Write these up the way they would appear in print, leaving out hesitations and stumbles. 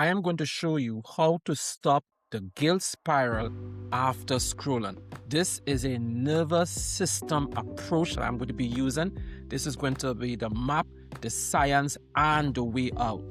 I am going to show you how to stop the guilt spiral after scrolling. This is a nervous system approach that I'm going to be using. This is going to be the map, the science, and the way out.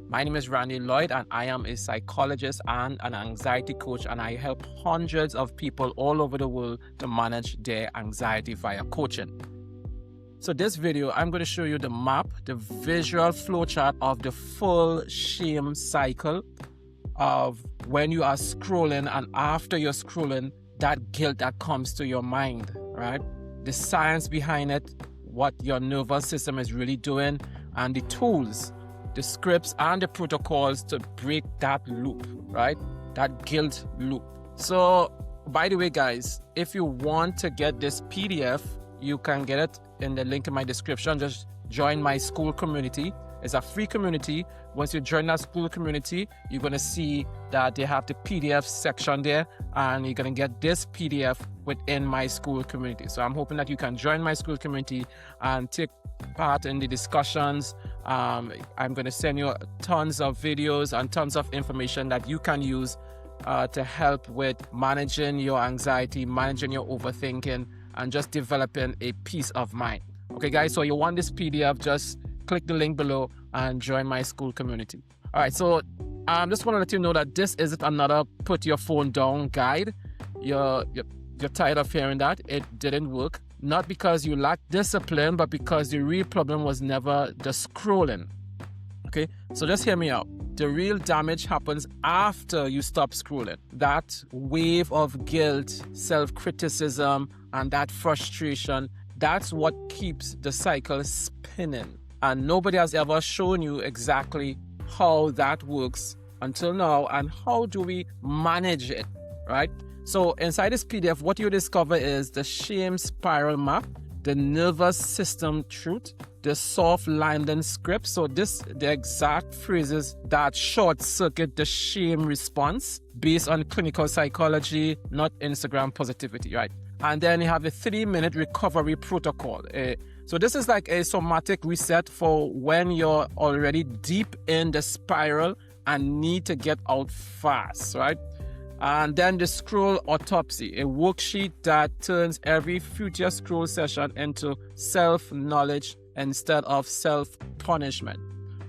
My name is Randy Lloyd, and I am a psychologist and an anxiety coach, and I help hundreds of people all over the world to manage their anxiety via coaching. So this video, I'm going to show you the map, the visual flowchart of the full shame cycle of when you are scrolling and after you're scrolling, that guilt that comes to your mind, right? The science behind it, what your nervous system is really doing, and the tools, the scripts, and the protocols to break that loop, right? That guilt loop. So, by the way, guys, if you want to get this PDF, you can get it in the link in my description. Just join my school community. It's a free community. Once you join that school community, you're going to see that they have the PDF section there, and you're going to get this PDF within my school community. So I'm hoping that you can join my school community and take part in the discussions. I'm going to send you tons of videos and tons of information that you can use to help with managing your anxiety, managing your overthinking, and just developing a peace of mind. Okay, guys, so you want this PDF, just click the link below and join my school community. All right, so I just want to let you know that this isn't another put your phone down guide. You're tired of hearing that. It didn't work. Not because you lack discipline, but because the real problem was never the scrolling. Okay, so just hear me out. The real damage happens after you stop scrolling. That wave of guilt, self-criticism, and that frustration, that's what keeps the cycle spinning. And nobody has ever shown you exactly how that works until now, and how do we manage it, right? So inside this PDF, what you discover is the shame spiral map, the nervous system truth, the soft landing script. So the exact phrases that short circuit the shame response based on clinical psychology, not Instagram positivity, right? And then you have the 3-minute recovery protocol. So this is like a somatic reset for when you're already deep in the spiral and need to get out fast, right? And then the scroll autopsy, a worksheet that turns every future scroll session into self-knowledge instead of self-punishment.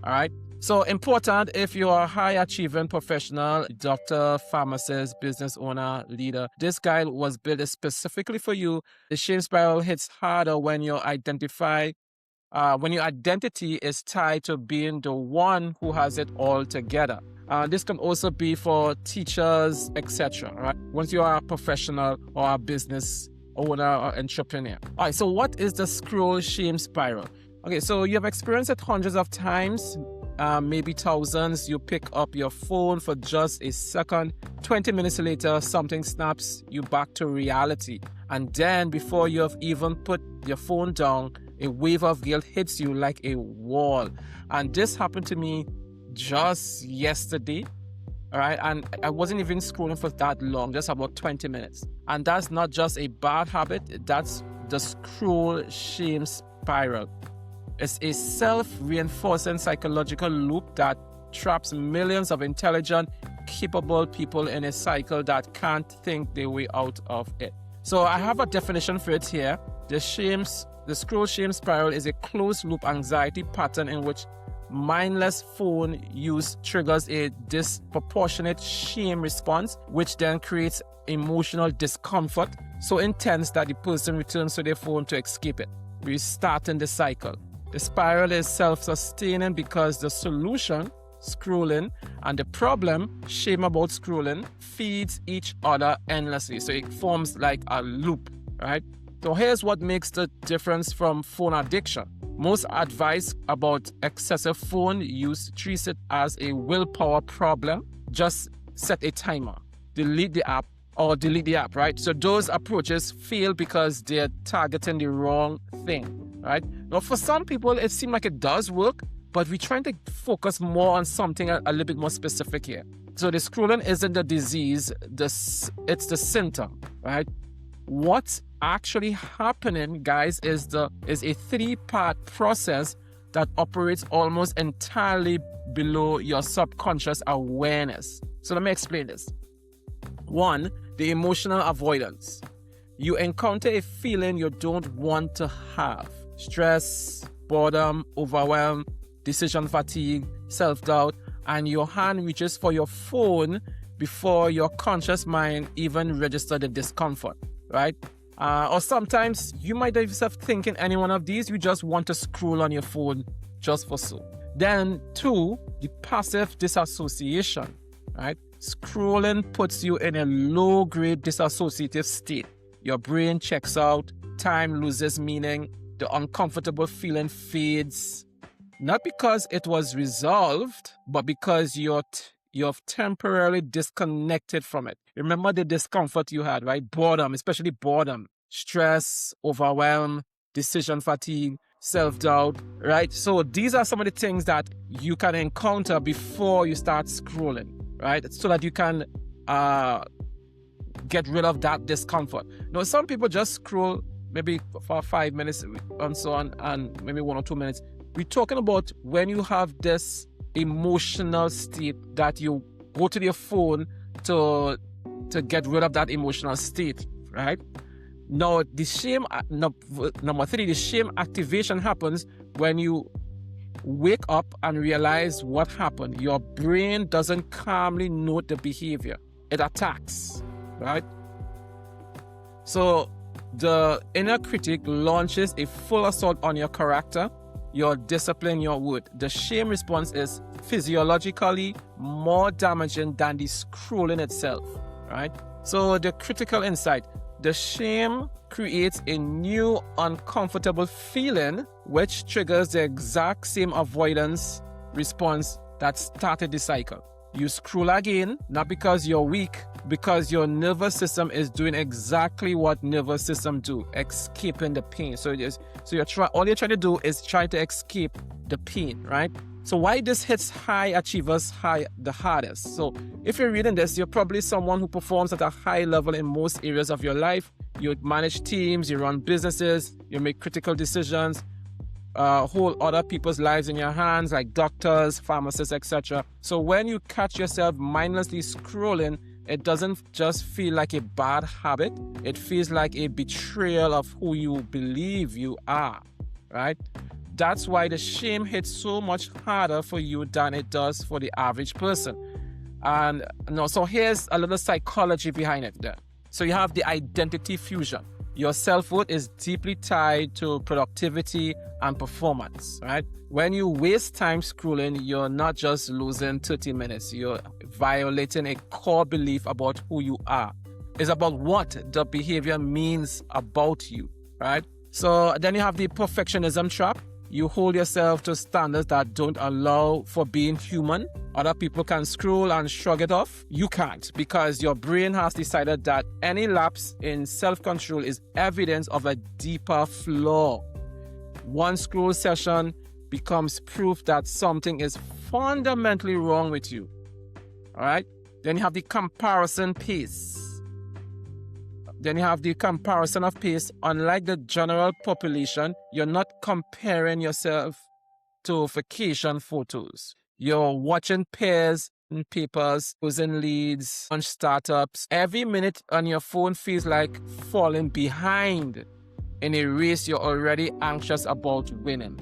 All right. So important if you are a high-achieving professional, doctor, pharmacist, business owner, leader. This guide was built specifically for you. The shame spiral hits harder when your identity is tied to being the one who has it all together. This can also be for teachers, etc. Right? Once you are a professional or a business owner or entrepreneur. All right, so what is the scroll shame spiral? Okay, so you have experienced it hundreds of times, maybe thousands. You pick up your phone for just a second. 20 minutes later, something snaps you back to reality. And then before you have even put your phone down, a wave of guilt hits you like a wall. And this happened to me just yesterday. All right, and I wasn't even scrolling for that long, just about 20 minutes. And that's not just a bad habit, that's the scroll shame spiral. It's a self-reinforcing psychological loop that traps millions of intelligent, capable people in a cycle that can't think their way out of it. So I have a definition for it here. The scroll shame spiral is a closed-loop anxiety pattern in which mindless phone use triggers a disproportionate shame response, which then creates emotional discomfort so intense that the person returns to their phone to escape it, restarting the cycle. The spiral is self-sustaining because the solution, scrolling, and the problem, shame about scrolling, feeds each other endlessly. So it forms like a loop, right? So here's what makes the difference from phone addiction. Most advice about excessive phone use treats it as a willpower problem. Just set a timer, delete the app, right? So those approaches fail because they're targeting the wrong thing, right? Now, for some people, it seems like it does work, but we're trying to focus more on something a little bit more specific here. So the scrolling isn't the disease, it's the symptom, right? What's actually happening, guys, is a 3-part process that operates almost entirely below your subconscious awareness. So let me explain this. One, the emotional avoidance. You encounter a feeling you don't want to have. Stress, boredom, overwhelm, decision fatigue, self-doubt, and your hand reaches for your phone before your conscious mind even registers the discomfort, right? Or sometimes you might have yourself thinking any one of these, you just want to scroll on your phone just for so. Then two, the passive disassociation, right? Scrolling puts you in a low-grade dissociative state. Your brain checks out, time loses meaning, the uncomfortable feeling fades. Not because it was resolved, but because you're temporarily disconnected from it. Remember the discomfort you had, right? Boredom, especially boredom, stress, overwhelm, decision fatigue, self-doubt, right? So these are some of the things that you can encounter before you start scrolling, right? So that you can get rid of that discomfort. Now, some people just scroll maybe for 5 minutes and so on, and maybe 1 or 2 minutes. We're talking about when you have this emotional state that you go to your phone to get rid of that emotional state, right? Now, the shame, number three, the shame activation happens when you wake up and realize what happened. Your brain doesn't calmly note the behavior. It attacks, right? So the inner critic launches a full assault on your character, your discipline, your word. The shame response is physiologically more damaging than the scrolling itself, right? So the critical insight, the shame creates a new uncomfortable feeling which triggers the exact same avoidance response that started the cycle. You scroll again, not because you're weak, because your nervous system is doing exactly what nervous system do, escaping the pain. So all you're trying to do is try to escape the pain, right? So why this hits high achievers the hardest? So if you're reading this, you're probably someone who performs at a high level in most areas of your life. You manage teams, you run businesses, you make critical decisions, hold other people's lives in your hands, like doctors, pharmacists, etc. So when you catch yourself mindlessly scrolling, it doesn't just feel like a bad habit. It feels like a betrayal of who you believe you are, right? That's why the shame hits so much harder for you than it does for the average person. And so here's a little psychology behind it there. So you have the identity fusion. Your self-worth is deeply tied to productivity and performance, right? When you waste time scrolling, you're not just losing 30 minutes, you're violating a core belief about who you are. It's about what the behavior means about you, right? So then you have the perfectionism trap. You hold yourself to standards that don't allow for being human. Other people can scroll and shrug it off. You can't, because your brain has decided that any lapse in self-control is evidence of a deeper flaw. One scroll session becomes proof that something is fundamentally wrong with you. All right? Then you have the comparison piece. Unlike the general population, you're not comparing yourself to vacation photos. You're watching peers and papers, using leads on startups. Every minute on your phone feels like falling behind in a race you're already anxious about winning.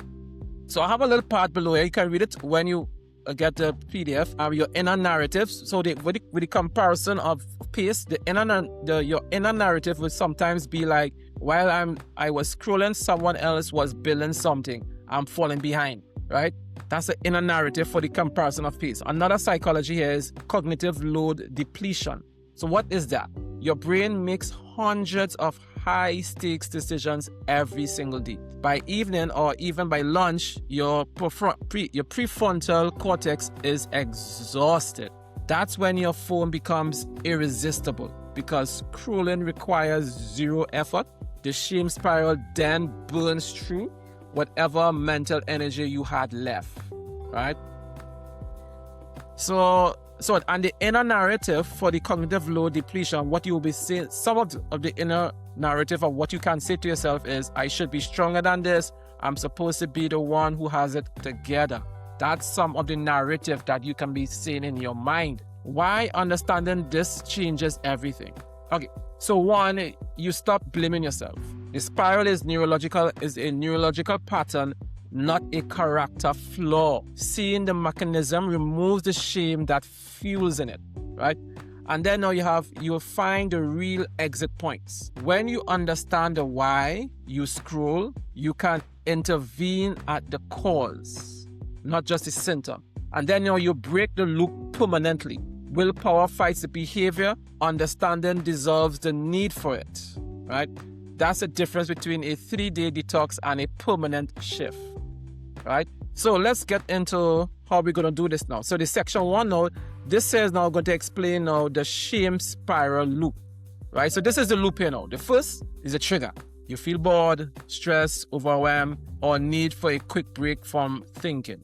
So I have a little part below here. You can read it when you get the PDF. Your inner narratives. So with the comparison of pace, your inner narrative will sometimes be like, while I was scrolling, someone else was building something. I'm falling behind, right? That's the inner narrative for the comparison of pace. Another psychology here is cognitive load depletion. So what is that? Your brain makes hundreds of high-stakes decisions every single day. By evening or even by lunch, your prefrontal cortex is exhausted. That's when your phone becomes irresistible, because scrolling requires zero effort. The shame spiral then burns through whatever mental energy you had left, right? So and the inner narrative for the cognitive load depletion, what you will be saying, some of the inner narrative of what you can say to yourself is, I should be stronger than this, I'm supposed to be the one who has it together. That's some of the narrative that you can be seeing in your mind. Why understanding this changes everything? Okay, so one, you stop blaming yourself. The spiral is a neurological pattern, not a character flaw. Seeing the mechanism removes the shame that fuels in it, right? And then now you'll find the real exit points. When you understand the why you scroll, you can intervene at the cause, not just the symptom. And then you break the loop permanently. Willpower fights the behavior. Understanding dissolves the need for it, right? That's the difference between a 3-day detox and a permanent shift, right? So let's get into how we're going to do this now. So the section 1 now, this is now going to explain now the shame spiral loop, right? So this is the loop here now. The first is a trigger. You feel bored, stressed, overwhelmed, or need for a quick break from thinking.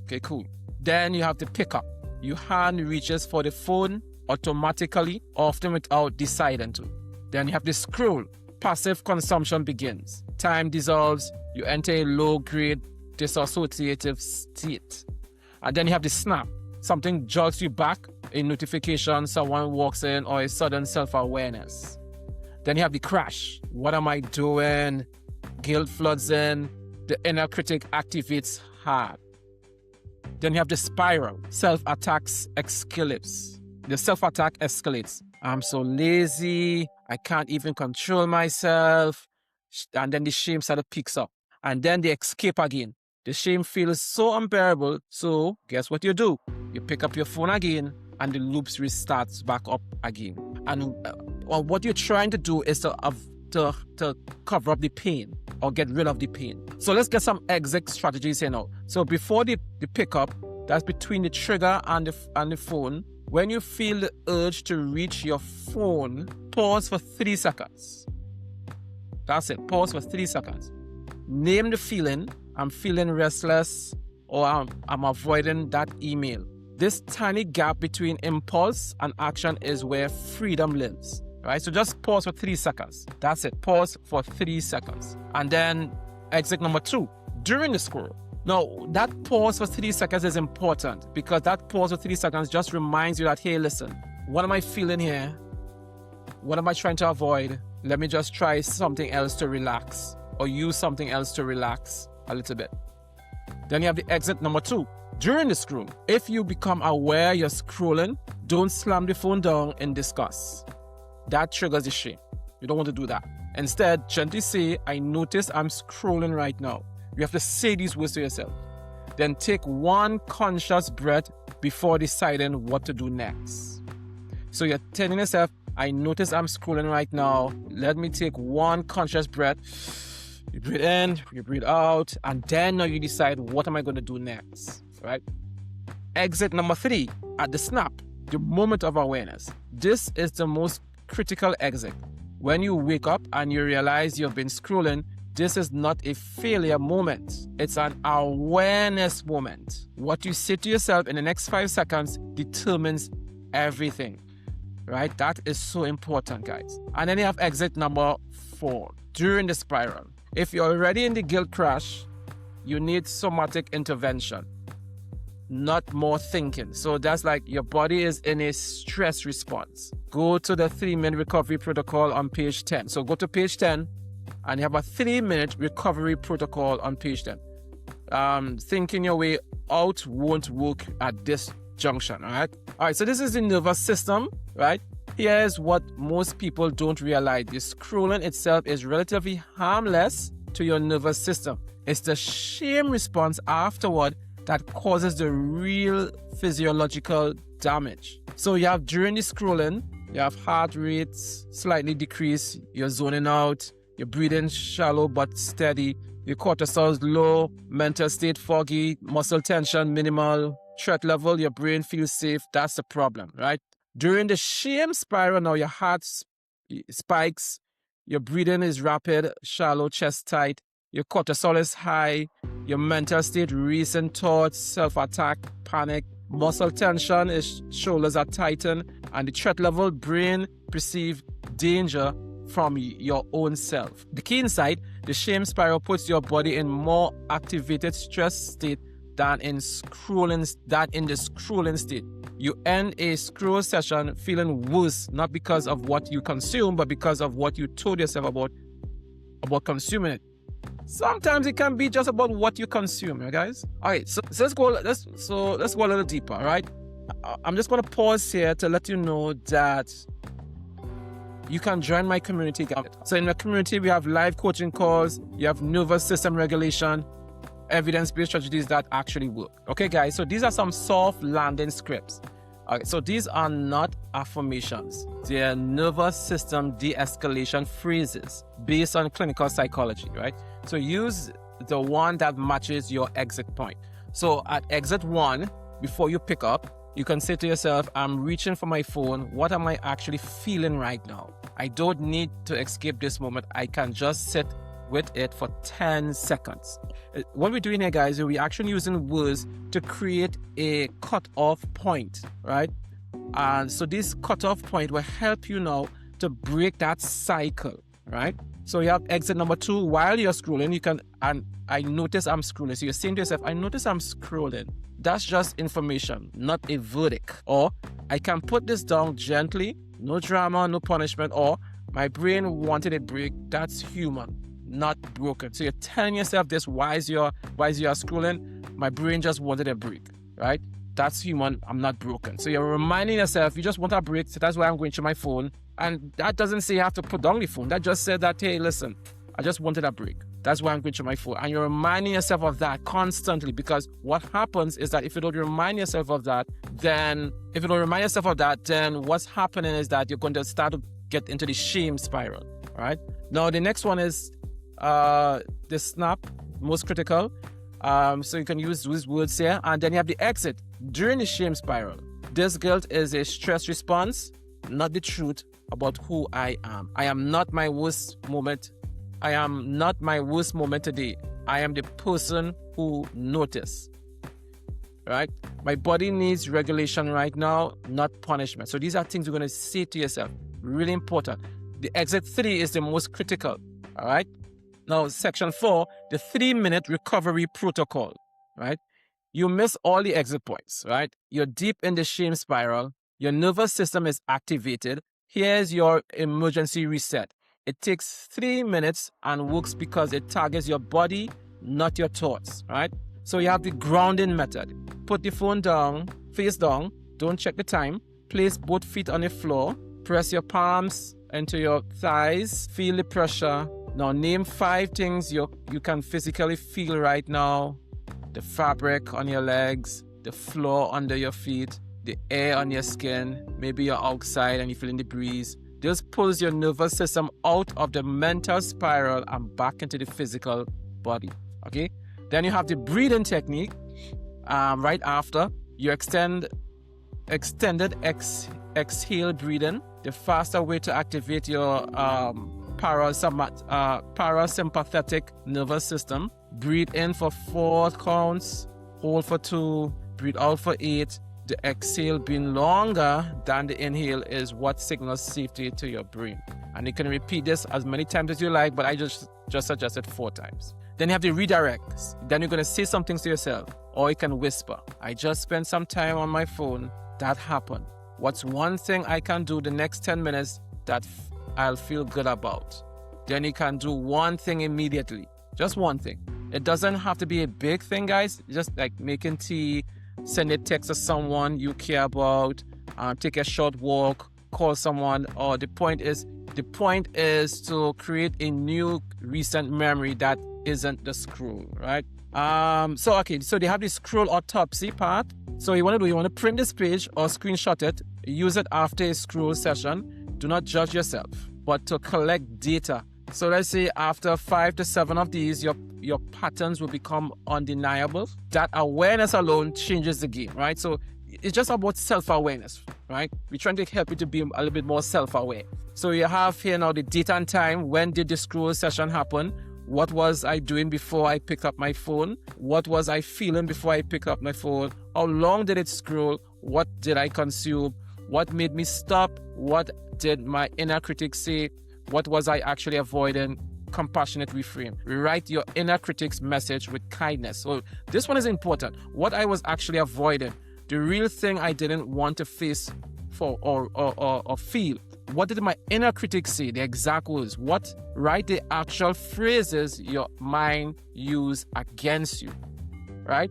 Okay, cool. Then you have the pickup. Your hand reaches for the phone automatically, often without deciding to. Then you have the scroll. Passive consumption begins. Time dissolves. You enter a low-grade dissociative state. And then you have the snap. Something jolts you back, a notification, someone walks in, or a sudden self-awareness. Then you have the crash. What am I doing? Guilt floods in. The inner critic activates hard. Then you have the spiral. Self-attacks escalates. The self-attack escalates. I'm so lazy. I can't even control myself. And then the shame sort of picks up. And then the escape again. The shame feels so unbearable. So guess what you do? You pick up your phone again and the loops restarts back up again. And what you're trying to do is to cover up the pain or get rid of the pain. So let's get some exit strategies here now. So before the pickup, that's between the trigger and the phone. When you feel the urge to reach your phone, pause for 3 seconds. That's it. Pause for 3 seconds. Name the feeling. I'm feeling restless, or I'm avoiding that email. This tiny gap between impulse and action is where freedom lives. Right? So just pause for 3 seconds. That's it. Pause for 3 seconds. And then exit number 2, during the scroll. Now, that pause for 3 seconds is important because that pause for 3 seconds just reminds you that, hey, listen, what am I feeling here? What am I trying to avoid? Let me just try something else to relax, or use something else to relax a little bit. Then you have the exit number 2. During the scroll, if you become aware you're scrolling, don't slam the phone down in disgust. That triggers the shame. You don't want to do that. Instead, gently say, I notice I'm scrolling right now. You have to say these words to yourself. Then take 1 conscious breath before deciding what to do next. So you're telling yourself, I notice I'm scrolling right now. Let me take 1 conscious breath. You breathe in, you breathe out, and then now you decide, what am I going to do next, right? Exit number 3, at the snap, the moment of awareness. This is the most critical exit. When you wake up and you realize you've been scrolling, this is not a failure moment. It's an awareness moment. What you say to yourself in the next 5 seconds determines everything, right? That is so important, guys. And then you have exit number 4, during the spiral. If you're already in the guilt crash, you need somatic intervention, not more thinking. So that's like your body is in a stress response. Go to the 3-minute recovery protocol on page 10. So go to page 10 and you have a 3-minute recovery protocol on page 10. Thinking your way out won't work at this junction, all right? All right, so this is the nervous system, right? Here's what most people don't realize. The scrolling itself is relatively harmless to your nervous system. It's the shame response afterward that causes the real physiological damage. So you have, during the scrolling, you have heart rates slightly decreased, you're zoning out, you're breathing shallow but steady, your cortisol is low, mental state foggy, muscle tension minimal, threat level, your brain feels safe. That's the problem, right? During the shame spiral, now your heart spikes, your breathing is rapid, shallow, chest tight, your cortisol is high, your mental state, recent thoughts, self-attack, panic, muscle tension, shoulders are tightened, and the threat level, brain perceive danger from your own self. The key insight, The shame spiral puts your body in more activated stress state than in the scrolling state. You end a scroll session feeling worse, not because of what you consume, but because of what you told yourself about consuming it. Sometimes it can be just about what you consume, right, guys? All right, so let's go a little deeper, all right? I'm just going to pause here to let you know that you can join my community. So in my community, we have live coaching calls, you have nervous system regulation, evidence-based strategies that actually work. Okay, guys, so these are some soft landing scripts. Okay, so these are not affirmations. They are nervous system de-escalation phrases based on clinical psychology, right? So use the one that matches your exit point. So at exit 1, before you pick up, you can say to yourself, I'm reaching for my phone. What am I actually feeling right now? I don't need to escape this moment. I can just sit with it for 10 seconds. What we're doing here, guys, we're actually using words to create a cut-off point, right? And so this cut-off point will help you now to break that cycle, right? So you have exit number 2. While you're scrolling, you can, and I notice I'm scrolling. So you're saying to yourself, I notice I'm scrolling. That's just information, not a verdict. Or I can put this down gently, no drama, no punishment, or my brain wanted a break. That's human, not broken. So you're telling yourself this while you're scrolling, my brain just wanted a break, right? That's human, I'm not broken. So you're reminding yourself, you just want a break, so that's why I'm going to my phone. And that doesn't say you have to put down the phone. That just said that, hey, listen, I just wanted a break. That's why I'm going to my phone. And you're reminding yourself of that constantly, because what happens is that if you don't remind yourself of that, then what's happening is that you're going to start to get into the shame spiral, right? Now, the next one is the snap, most critical. So you can use these words here. And then you have the exit during the shame spiral. This guilt is a stress response, not the truth about who I am. I am not my worst moment. I am not my worst moment today. I am the person who noticed, right? My body needs regulation right now, not punishment. So these are things you're going to say to yourself. Really important. The exit 3 is the most critical, all right? Now, section 4, the 3-minute recovery protocol, right? You miss all the exit points, right? You're deep in the shame spiral. Your nervous system is activated. Here's your emergency reset. It takes 3 minutes and works because it targets your body, not your thoughts, right? So you have the grounding method. Put the phone down, face down, don't check the time. Place both feet on the floor. Press your palms into your thighs. Feel the pressure. Now name 5 things you can physically feel right now. The fabric on your legs, the floor under your feet, the air on your skin. Maybe you're outside and you're feeling the breeze. This pulls your nervous system out of the mental spiral and back into the physical body, okay? Then you have the breathing technique. Right after, you extended exhale breathing, the faster way to activate your parasympathetic nervous system. Breathe in for 4 counts, hold for 2, breathe out for 8. The exhale being longer than the inhale is what signals safety to your brain. And you can repeat this as many times as you like, but I just suggested 4 times. Then you have the redirects. Then you're going to say some things to yourself, or you can whisper. I just spent some time on my phone. That happened. What's one thing I can do the next 10 minutes that I'll feel good about? Then you can do one thing immediately. Just one thing. It doesn't have to be a big thing, guys. Just like making tea, send a text to someone you care about, take a short walk, call someone. Or the point is to create a new recent memory that isn't the scroll, right? So they have the scroll autopsy part. So you want to print this page or screenshot it, use it after a scroll session. Do not judge yourself, but to collect data. So let's say after 5 to 7 of these, your patterns will become undeniable. That awareness alone changes the game, right? So it's just about self-awareness, right? We're trying to help you to be a little bit more self-aware. So you have here now the date and time. When did the scroll session happen? What was I doing before I picked up my phone? What was I feeling before I picked up my phone? How long did it scroll? What did I consume? What made me stop? What did my inner critic say? What was I actually avoiding? compassionate reframe. Rewrite your inner critic's message with kindness. So this one is important. What I was actually avoiding, the real thing I didn't want to face or feel. What did my inner critic say? The exact words. What? Write the actual phrases your mind used against you. Right?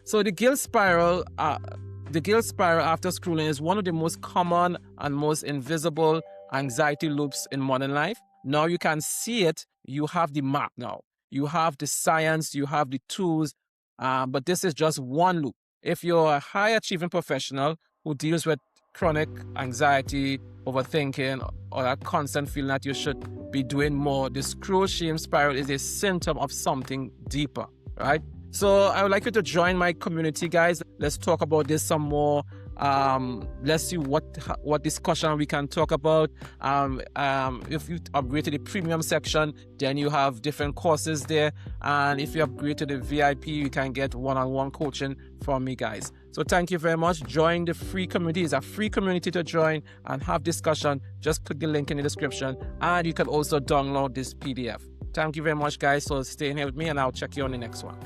So the guilt spiral after scrolling is one of the most common and most invisible anxiety loops in modern life. Now you can see it. You have the map now. You have the science. You have the tools. But this is just one loop. If you're a high-achieving professional who deals with chronic anxiety, overthinking, or that constant feeling that you should be doing more, the scroll shame spiral is a symptom of something deeper, right? So I would like you to join my community, guys. Let's talk about this some more. Let's see what discussion we can talk about. If you upgrade to the premium section, then you have different courses there. And if you upgrade to the VIP, you can get one-on-one coaching from me, guys. So thank you very much. Join the free community. It's a free community to join and have discussion. Just click the link in the description. And you can also download this PDF. Thank you very much, guys. So stay here with me and I'll check you on the next one.